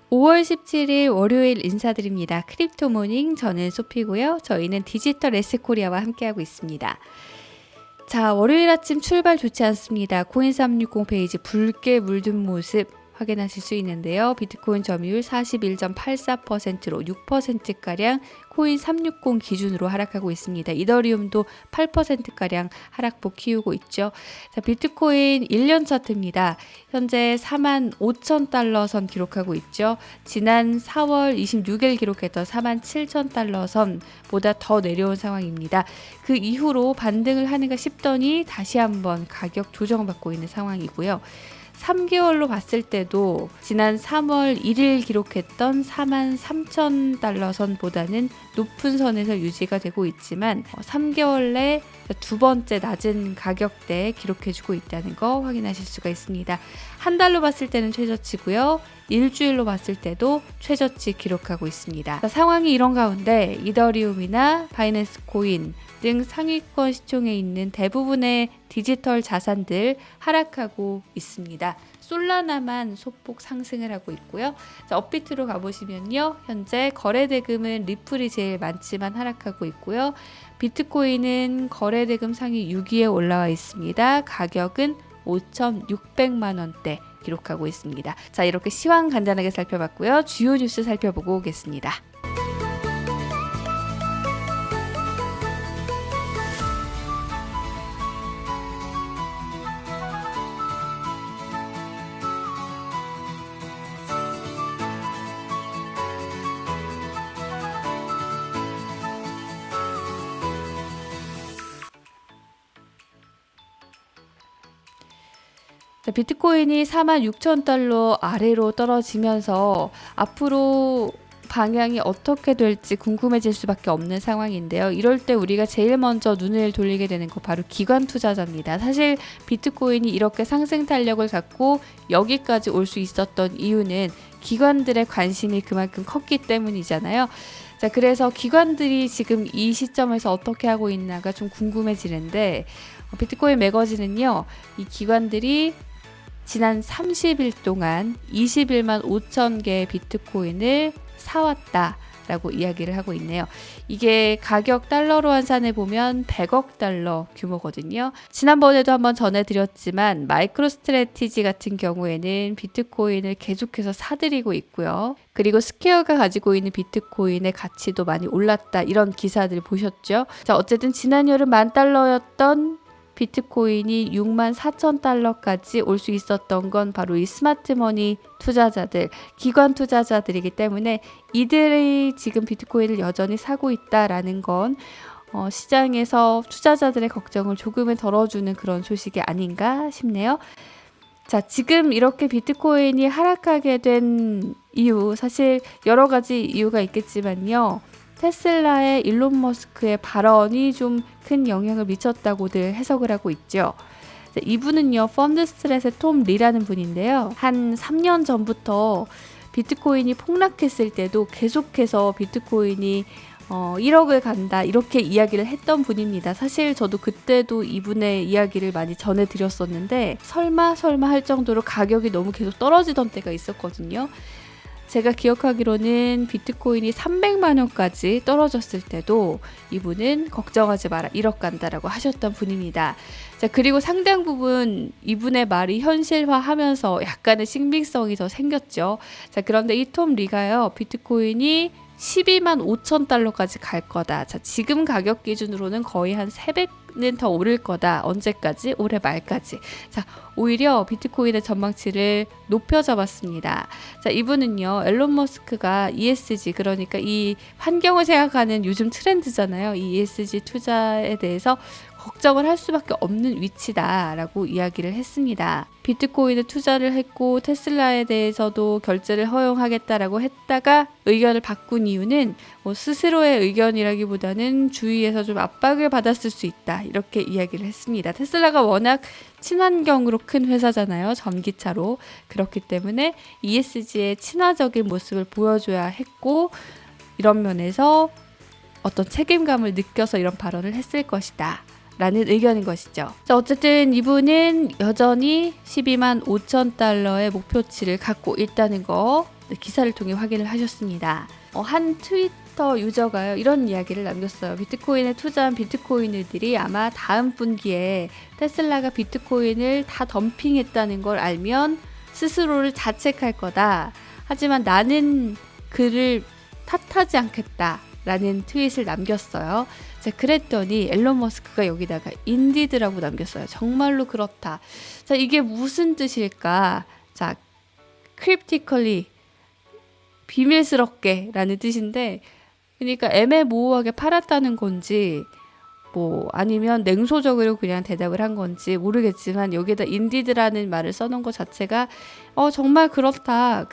(5월 17일) 월요일 인사드립니다. 크립토 모닝, 저는 소피고요. 저희는 디지털 에셋코리아와 함께하고 있습니다. 자, 월요일 아침 출발 좋지 않습니다. 코인360 페이지 붉게 물든 모습 확인하실 수 있는데요. 비트코인 점유율 41.84%로 6%가량 코인360 기준으로 하락하고 있습니다. 이더리움도 8%가량 하락폭 키우고 있죠. 자, 비트코인 1년 차트입니다. 현재 45,000달러 선 기록하고 있죠. 지난 4월 26일 기록했던 47,000달러 선보다 더 내려온 상황입니다. 그 이후로 반등을 하는가 싶더니 다시 한번 가격 조정받고 있는 상황이고요. 3개월로 봤을 때도 지난 3월 1일 기록했던 43,000달러 선보다는 높은 선에서 유지가 되고 있지만 3개월 내 두 번째 낮은 가격대에 기록해주고 있다는 거 확인하실 수가 있습니다. 한 달로 봤을 때는 최저치고요. 일주일로 봤을 때도 최저치 기록하고 있습니다. 상황이 이런 가운데 이더리움이나 바이낸스 코인 등 상위권 시총에 있는 대부분의 디지털 자산들 하락하고 있습니다. 솔라나만 소폭 상승을 하고 있고요. 자, 업비트로 가보시면요. 현재 거래대금은 리플이 제일 많지만 하락하고 있고요. 비트코인은 거래대금 상위 6위에 올라와 있습니다. 가격은 5,600만 원대 기록하고 있습니다. 자, 이렇게 시황 간단하게 살펴봤고요. 주요 뉴스 살펴보고 오겠습니다. 비트코인이 46,000달러 아래로 떨어지면서 앞으로 방향이 어떻게 될지 궁금해질 수밖에 없는 상황인데요. 이럴 때 우리가 제일 먼저 눈을 돌리게 되는 거 바로 기관 투자자입니다. 사실 비트코인이 이렇게 상승 탄력을 갖고 여기까지 올 수 있었던 이유는 기관들의 관심이 그만큼 컸기 때문이잖아요. 자, 그래서 기관들이 지금 이 시점에서 어떻게 하고 있나가 좀 궁금해지는데 비트코인 매거진은요. 이 기관들이 지난 30일 동안 21만 5천 개의 비트코인을 사왔다라고 이야기를 하고 있네요. 이게 가격 달러로 환산해 보면 100억 달러 규모거든요. 지난번에도 한번 전해드렸지만 마이크로스트래티지 같은 경우에는 비트코인을 계속해서 사들이고 있고요. 그리고 스퀘어가 가지고 있는 비트코인의 가치도 많이 올랐다, 이런 기사들 보셨죠? 자, 어쨌든 지난 여름 $10,000였던 비트코인이 64,000달러까지 올 수 있었던 건 바로 이 스마트머니 투자자들, 기관 투자자들이기 때문에 이들이 지금 비트코인을 여전히 사고 있다라는 건 시장에서 투자자들의 걱정을 조금은 덜어주는 그런 소식이 아닌가 싶네요. 자, 지금 이렇게 비트코인이 하락하게 된 이유, 사실 여러 가지 이유가 있겠지만요. 테슬라의 일론 머스크의 발언이 좀 큰 영향을 미쳤다고들 해석을 하고 있죠. 이분은요, 펀드스트렛의 톰 리라는 분인데요. 한 3년 전부터 비트코인이 폭락했을 때도 계속해서 비트코인이 1억을 간다, 이렇게 이야기를 했던 분입니다. 사실 저도 그때도 이분의 이야기를 많이 전해드렸었는데 설마 할 정도로 가격이 너무 계속 떨어지던 때가 있었거든요. 제가 기억하기로는 비트코인이 300만 원까지 떨어졌을 때도 이분은 걱정하지 마라, 1억 간다라고 하셨던 분입니다. 자, 그리고 상당 부분 이분의 말이 현실화하면서 약간의 신빙성이 더 생겼죠. 자, 그런데 이 톰 리가요, 비트코인이 12만 5천 달러까지 갈 거다. 자, 지금 가격 기준으로는 거의 한 3배는 더 오를 거다. 언제까지? 올해 말까지. 자, 오히려 비트코인의 전망치를 높여 잡았습니다. 자, 이분은요, 앨런 머스크가 ESG, 그러니까 이 환경을 생각하는 요즘 트렌드잖아요. 이 ESG 투자에 대해서 걱정을 할 수밖에 없는 위치다라고 이야기를 했습니다. 비트코인에 투자를 했고 테슬라에 대해서도 결제를 허용하겠다라고 했다가 의견을 바꾼 이유는 스스로의 의견이라기보다는 주위에서 좀 압박을 받았을 수 있다, 이렇게 이야기를 했습니다. 테슬라가 워낙 친환경으로 큰 회사잖아요. 전기차로. 그렇기 때문에 ESG의 친화적인 모습을 보여줘야 했고, 이런 면에서 어떤 책임감을 느껴서 이런 발언을 했을 것이다 라는 의견인 것이죠. 자, 어쨌든 이분은 여전히 12만 5천 달러의 목표치를 갖고 있다는 거 기사를 통해 확인을 하셨습니다. 한 트위터 유저가요, 이런 이야기를 남겼어요. 비트코인에 투자한 비트코이너들이 아마 다음 분기에 테슬라가 비트코인을 다 덤핑했다는 걸 알면 스스로를 자책할 거다. 하지만 나는 그를 탓하지 않겠다 라는 트윗을 남겼어요. 자, 그랬더니 앨런 머스크가 여기다가 인디드라고 남겼어요. 정말로 그렇다. 자, 이게 무슨 뜻일까? 자, 크립티컬리, 비밀스럽게 라는 뜻인데, 그러니까 애매모호하게 팔았다는 건지 뭐 아니면 냉소적으로 그냥 대답을 한 건지 모르겠지만, 여기다 인디드라는 말을 써놓은 것 자체가 정말 그렇다,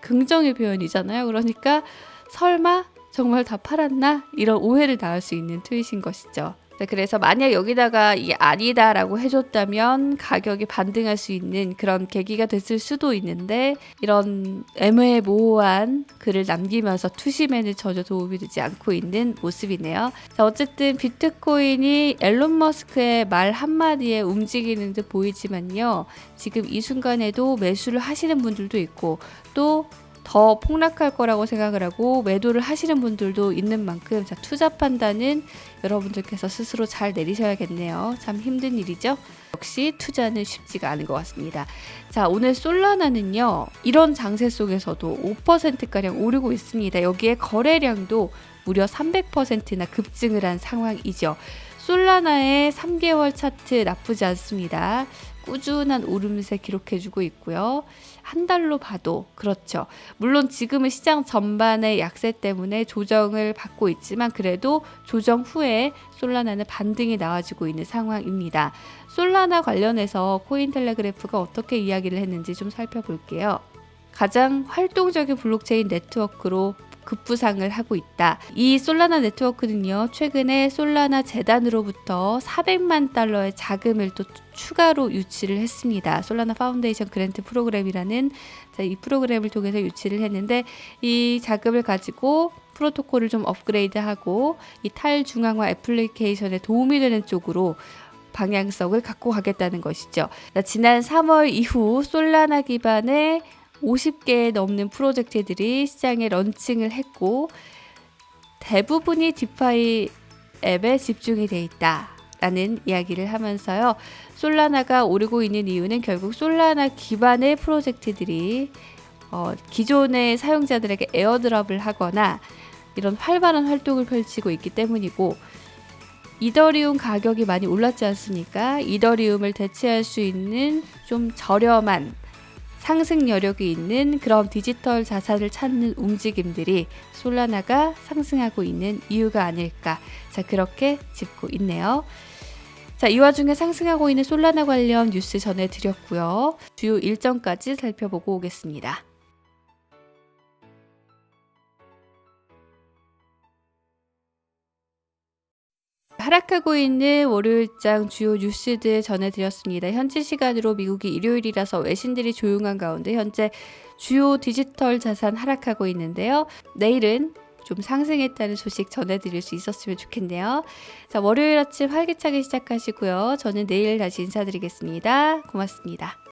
긍정의 표현이잖아요. 그러니까 설마 정말 다 팔았나? 이런 오해를 낳을 수 있는 트윗인 것이죠. 네, 그래서 만약 여기다가 이게 아니다라고 해줬다면 가격이 반등할 수 있는 그런 계기가 됐을 수도 있는데, 이런 애매모호한 글을 남기면서 투심에는 전혀 도움이 되지 않고 있는 모습이네요. 자, 어쨌든 비트코인이 앨런 머스크의 말 한마디에 움직이는 듯 보이지만요, 지금 이 순간에도 매수를 하시는 분들도 있고 또 더 폭락할 거라고 생각을 하고 매도를 하시는 분들도 있는 만큼, 자, 투자 판단은 여러분들께서 스스로 잘 내리셔야겠네요. 참 힘든 일이죠. 역시 투자는 쉽지가 않은 것 같습니다. 자, 오늘 솔라나는요, 이런 장세 속에서도 5%가량 오르고 있습니다. 여기에 거래량도 무려 300%나 급증을 한 상황이죠. 솔라나의 3개월 차트 나쁘지 않습니다. 꾸준한 오름세 기록해주고 있고요. 한 달로 봐도 그렇죠. 물론 지금은 시장 전반의 약세 때문에 조정을 받고 있지만, 그래도 조정 후에 솔라나는 반등이 나와주고 있는 상황입니다. 솔라나 관련해서 코인텔레그래프가 어떻게 이야기를 했는지 좀 살펴볼게요. 가장 활동적인 블록체인 네트워크로 급부상을 하고 있다. 이 솔라나 네트워크는요, 최근에 솔라나 재단으로부터 400만 달러의 자금을 또 추가로 유치를 했습니다. 솔라나 파운데이션 그랜트 프로그램이라는 이 프로그램을 통해서 유치를 했는데, 이 자금을 가지고 프로토콜을 좀 업그레이드하고 이 탈중앙화 애플리케이션에 도움이 되는 쪽으로 방향성을 갖고 가겠다는 것이죠. 지난 3월 이후 솔라나 기반의 50개에 넘는 프로젝트들이 시장에 런칭을 했고, 대부분이 디파이 앱에 집중이 돼 있다라는 이야기를 하면서요, 솔라나가 오르고 있는 이유는 결국 솔라나 기반의 프로젝트들이 기존의 사용자들에게 에어드랍을 하거나 이런 활발한 활동을 펼치고 있기 때문이고, 이더리움 가격이 많이 올랐지 않습니까? 이더리움을 대체할 수 있는 좀 저렴한 상승 여력이 있는 그런 디지털 자산을 찾는 움직임들이 솔라나가 상승하고 있는 이유가 아닐까. 자, 그렇게 짚고 있네요. 자, 이 와중에 상승하고 있는 솔라나 관련 뉴스 전해드렸고요. 주요 일정까지 살펴보고 오겠습니다. 하락하고 있는 월요일장 주요 뉴스들 전해드렸습니다. 현지 시간으로 미국이 일요일이라서 외신들이 조용한 가운데 현재 주요 디지털 자산 하락하고 있는데요. 내일은 좀 상승했다는 소식 전해드릴 수 있었으면 좋겠네요. 자, 월요일 아침 활기차게 시작하시고요. 저는 내일 다시 인사드리겠습니다. 고맙습니다.